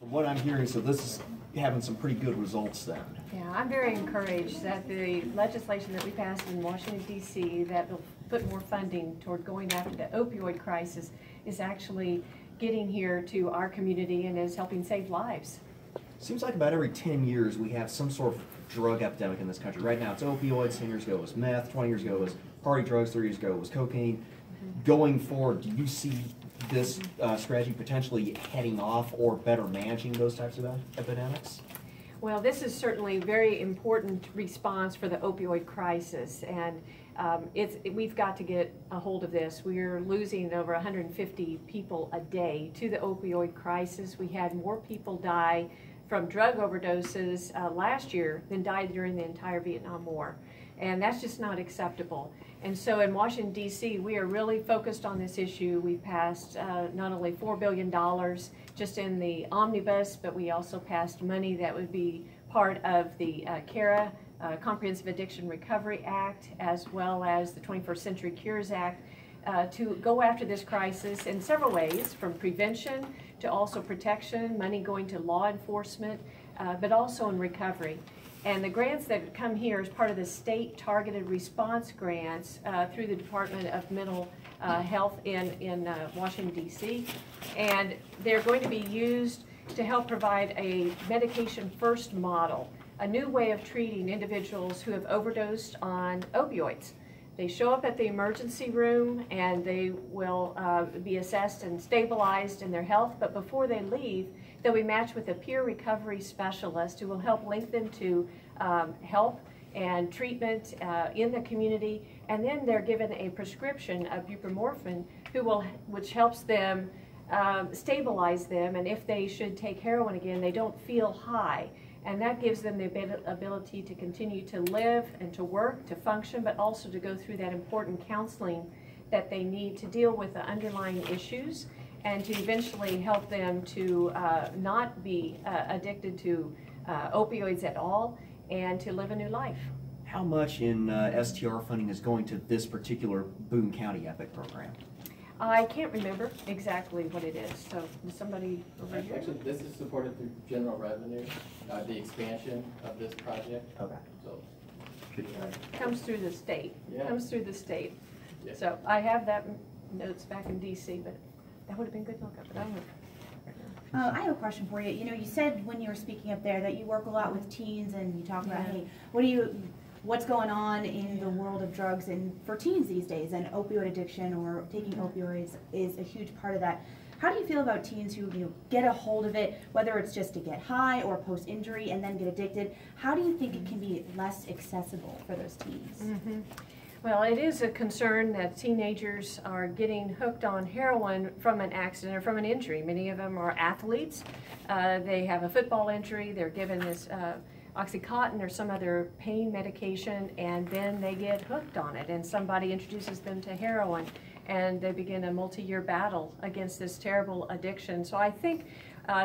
What I'm hearing, so this is having some pretty good results then. Yeah, I'm very encouraged that the legislation that we passed in Washington, D.C. that will put more funding toward going after the opioid crisis is actually getting here to our community and is helping save lives. Seems like about every 10 years we have some sort of drug epidemic in this country. Right now it's opioids, 10 years ago it was meth, 20 years ago it was party drugs, 30 years ago it was cocaine. Going forward, do you see this strategy potentially heading off or better managing those types of epidemics? Well, this is certainly a very important response for the opioid crisis, and we've got to get a hold of this. We're losing over 150 people a day to the opioid crisis. We had more people die from drug overdoses last year than died during the entire Vietnam War. And that's just not acceptable. And so in Washington, D.C., we are really focused on this issue. We passed not only $4 billion just in the omnibus, but we also passed money that would be part of the CARA, Comprehensive Addiction Recovery Act, as well as the 21st Century Cures Act, to go after this crisis in several ways, from prevention to also protection, money going to law enforcement, but also in recovery. And the grants that come here as part of the state targeted response grants through the Department of Mental Health in Washington, D.C. And they're going to be used to help provide a medication first model, a new way of treating individuals who have overdosed on opioids. They show up at the emergency room and they will be assessed and stabilized in their health, but before they leave, they'll be matched with a peer recovery specialist who will help link them to help and treatment in the community, and then they're given a prescription of buprenorphine which helps them stabilize them, and if they should take heroin again, they don't feel high. And that gives them the ability to continue to live and to work, to function, but also to go through that important counseling that they need to deal with the underlying issues and to eventually help them to not be addicted to opioids at all and to live a new life. How much in STR funding is going to this particular Boone County EPIC program? I can't remember exactly what it is, so somebody over here? Actually, this is supported through general revenue, the expansion of this project. Okay. So, Comes through the state. Yeah. Comes through the state. Yeah. So I have that notes back in D.C., but that would have been good to look up. But I don't know. I have a question for you. You know, you said when you were speaking up there that you work a lot with teens, and you talk about, Yeah. hey, what's going on in the world of drugs and for teens these days, and opioid addiction or taking opioids is a huge part of that. How do you feel about teens who get a hold of it, whether it's just to get high or post-injury and then get addicted? How do you think it can be less accessible for those teens? Mm-hmm. Well, it is a concern that teenagers are getting hooked on heroin from an accident or from an injury. Many of them are athletes. They have a football injury. They're given this Oxycontin or some other pain medication, and then they get hooked on it, and somebody introduces them to heroin, and they begin a multi-year battle against this terrible addiction. So I think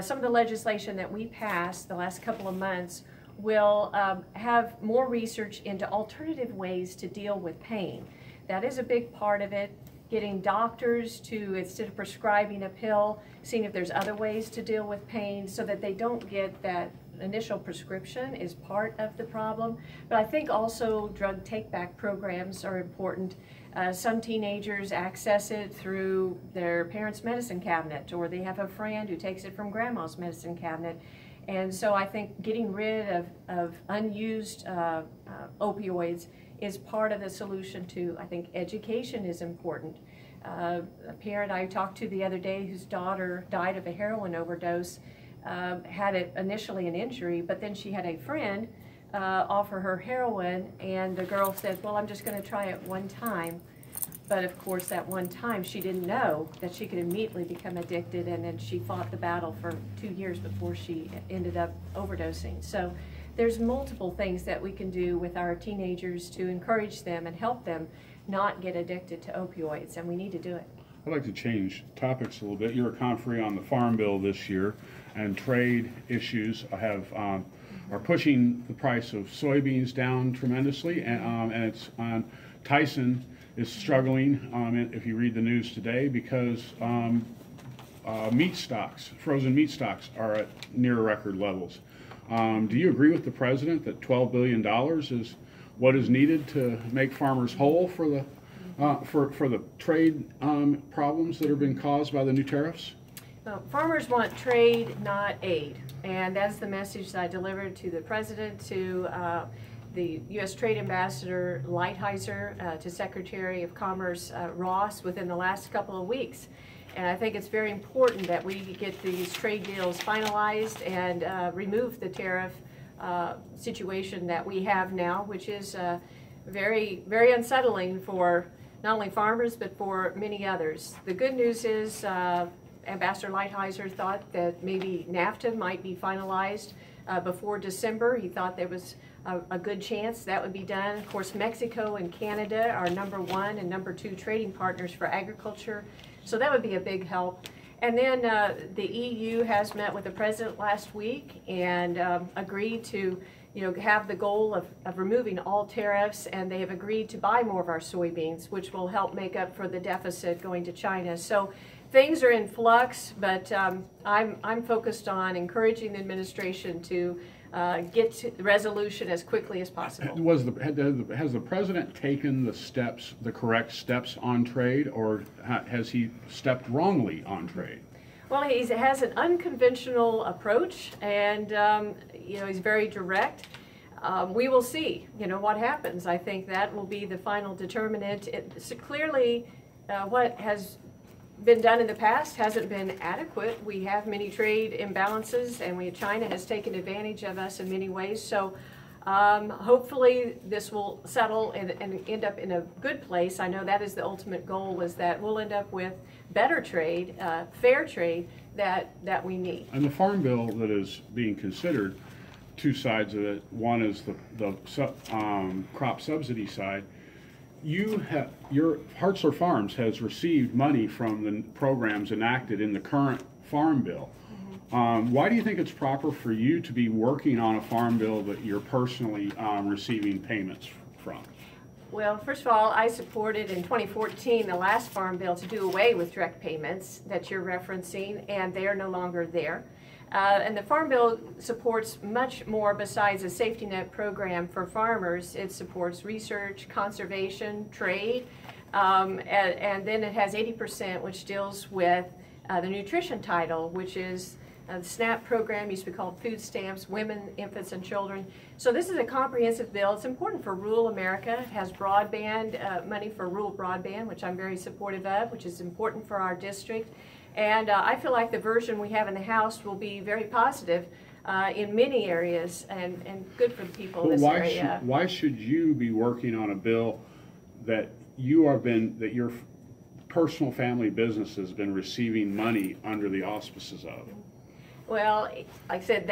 some of the legislation that we passed the last couple of months will have more research into alternative ways to deal with pain. That is a big part of it. Getting doctors to, instead of prescribing a pill, seeing if there's other ways to deal with pain so that they don't get that initial prescription is part of the problem. But I think also drug take-back programs are important. Some teenagers access it through their parents' medicine cabinet, or they have a friend who takes it from grandma's medicine cabinet. And so I think getting rid of unused opioids is part of the solution too. I think education is important. A parent I talked to the other day whose daughter died of a heroin overdose had initially an injury, but then she had a friend offer her heroin, and the girl said, well, I'm just going to try it one time. But of course, that one time she didn't know that she could immediately become addicted, and then she fought the battle for 2 years before she ended up overdosing. So there's multiple things that we can do with our teenagers to encourage them and help them not get addicted to opioids, and we need to do it. I'd like to change topics a little bit. You were conferring on the Farm Bill this year, and trade issues are pushing the price of soybeans down tremendously, and it's on Tyson is struggling, if you read the news today, because meat stocks, frozen meat stocks, are at near record levels. Do you agree with the president that $12 billion is what is needed to make farmers whole for the trade problems that have been caused by the new tariffs? Well, farmers want trade, not aid, and that's the message that I delivered to the president, to the U.S. Trade Ambassador Lighthizer, to Secretary of Commerce Ross within the last couple of weeks. And I think it's very important that we get these trade deals finalized and remove the tariff situation that we have now, which is very, very unsettling for not only farmers but for many others. The good news is Ambassador Lighthizer thought that maybe NAFTA might be finalized before December. He thought there was a good chance that would be done. Of course, Mexico and Canada are #1 and #2 trading partners for agriculture, so that would be a big help. And then the EU has met with the president last week and agreed to have the goal of removing all tariffs, and they have agreed to buy more of our soybeans, which will help make up for the deficit going to China. So things are in flux, but I'm focused on encouraging the administration to get to the resolution as quickly as possible. Has the president taken the correct steps on trade, or has he stepped wrongly on trade? Well, he has an unconventional approach, and he's very direct. We will see, what happens. I think that will be the final determinant. So clearly, what has been done in the past hasn't been adequate. We have many trade imbalances, and China has taken advantage of us in many ways. So hopefully this will settle and end up in a good place. I know that is the ultimate goal, is that we'll end up with better trade, fair trade that we need. And the farm bill that is being considered, two sides of it. One is the crop subsidy side. Your Hartzler Farms has received money from the programs enacted in the current farm bill. Why do you think it's proper for you to be working on a farm bill that you're personally receiving payments from? Well, first of all, I supported in 2014 the last farm bill to do away with direct payments that you're referencing, and they are no longer there. And the Farm Bill supports much more besides a safety net program for farmers. It supports research, conservation, trade, and then it has 80%, which deals with the nutrition title, which is the SNAP program, used to be called food stamps, women, infants, and children. So this is a comprehensive bill. It's important for rural America. It has broadband, money for rural broadband, which I'm very supportive of, which is important for our district. And I feel like the version we have in the House will be very positive in many areas and good for the people in this area. Why should you be working on a bill that your personal family business has been receiving money under the auspices of? Well, like I said,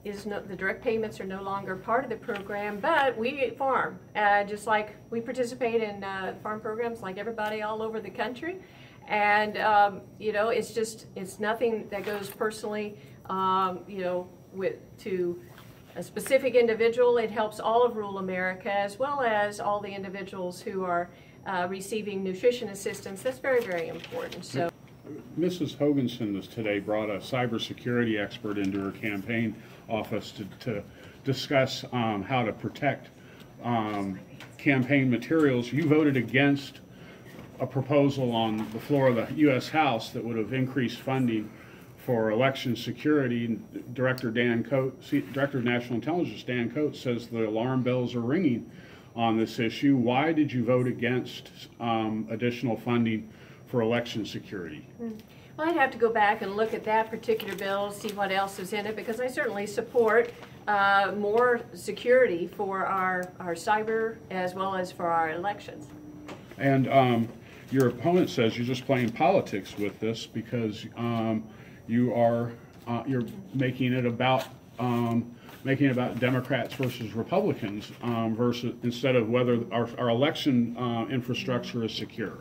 the direct payments are no longer part of the program, but we farm, just like we participate in farm programs like everybody all over the country. And, it's nothing that goes personally, to a specific individual. It helps all of rural America, as well as all the individuals who are receiving nutrition assistance. That's very, very important. So, Mrs. Hoganson has today brought a cybersecurity expert into her campaign office to discuss how to protect campaign materials. You voted against a proposal on the floor of the U.S. House that would have increased funding for election security. Director of National Intelligence Dan Coates says the alarm bells are ringing on this issue. Why did you vote against additional funding for election security? Well, I'd have to go back and look at that particular bill, see what else is in it, because I certainly support more security for our cyber as well as for our elections. And your opponent says you're just playing politics with this because you're making it about Democrats versus Republicans instead of whether our election infrastructure is secure.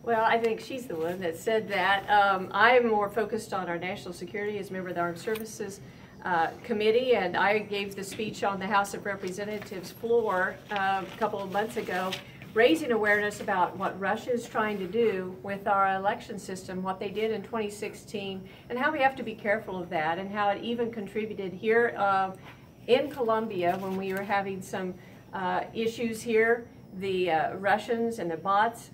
Well, I think she's the one that said that. I'm more focused on our national security as a member of the Armed Services Committee, and I gave the speech on the House of Representatives floor a couple of months ago raising awareness about what Russia is trying to do with our election system, what they did in 2016, and how we have to be careful of that, and how it even contributed here in Colombia when we were having some issues here. The Russians and the bots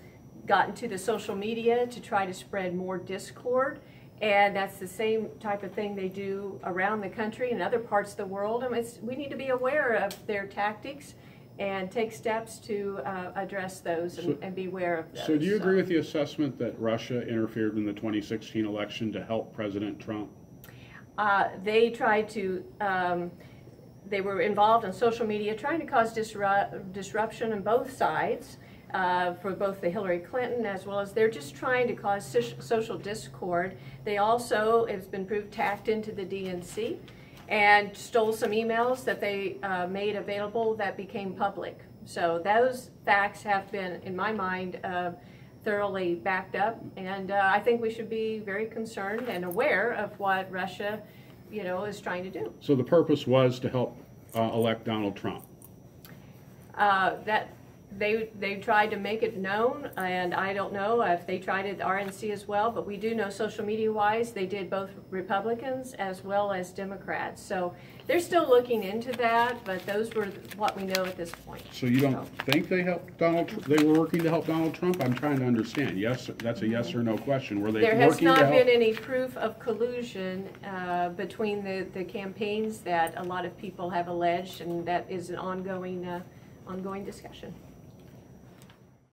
got into the social media to try to spread more discord, and that's the same type of thing they do around the country and other parts of the world. I mean, we need to be aware of their tactics and take steps to address those and be aware of those. So do you agree with the assessment that Russia interfered in the 2016 election to help President Trump? They tried to, they were involved in social media trying to cause disruption on both sides, for both the Hillary Clinton as well as they're just trying to cause social discord. They also, it's been proved, tapped into the DNC and stole some emails that they made available that became public. So those facts have been, in my mind, thoroughly backed up, and I think we should be very concerned and aware of what Russia, is trying to do. So the purpose was to help elect Donald Trump? That they tried to make it known, and I don't know if they tried it at RNC as well, but we do know social media wise they did both Republicans as well as Democrats. So they're still looking into that, but those were what we know at this point. So you don't think they helped they were working to help Donald Trump? I'm trying to understand. Yes, that's a yes or no question. Were they There has working to not help? been any proof of collusion between the campaigns that a lot of people have alleged, and that is an ongoing discussion.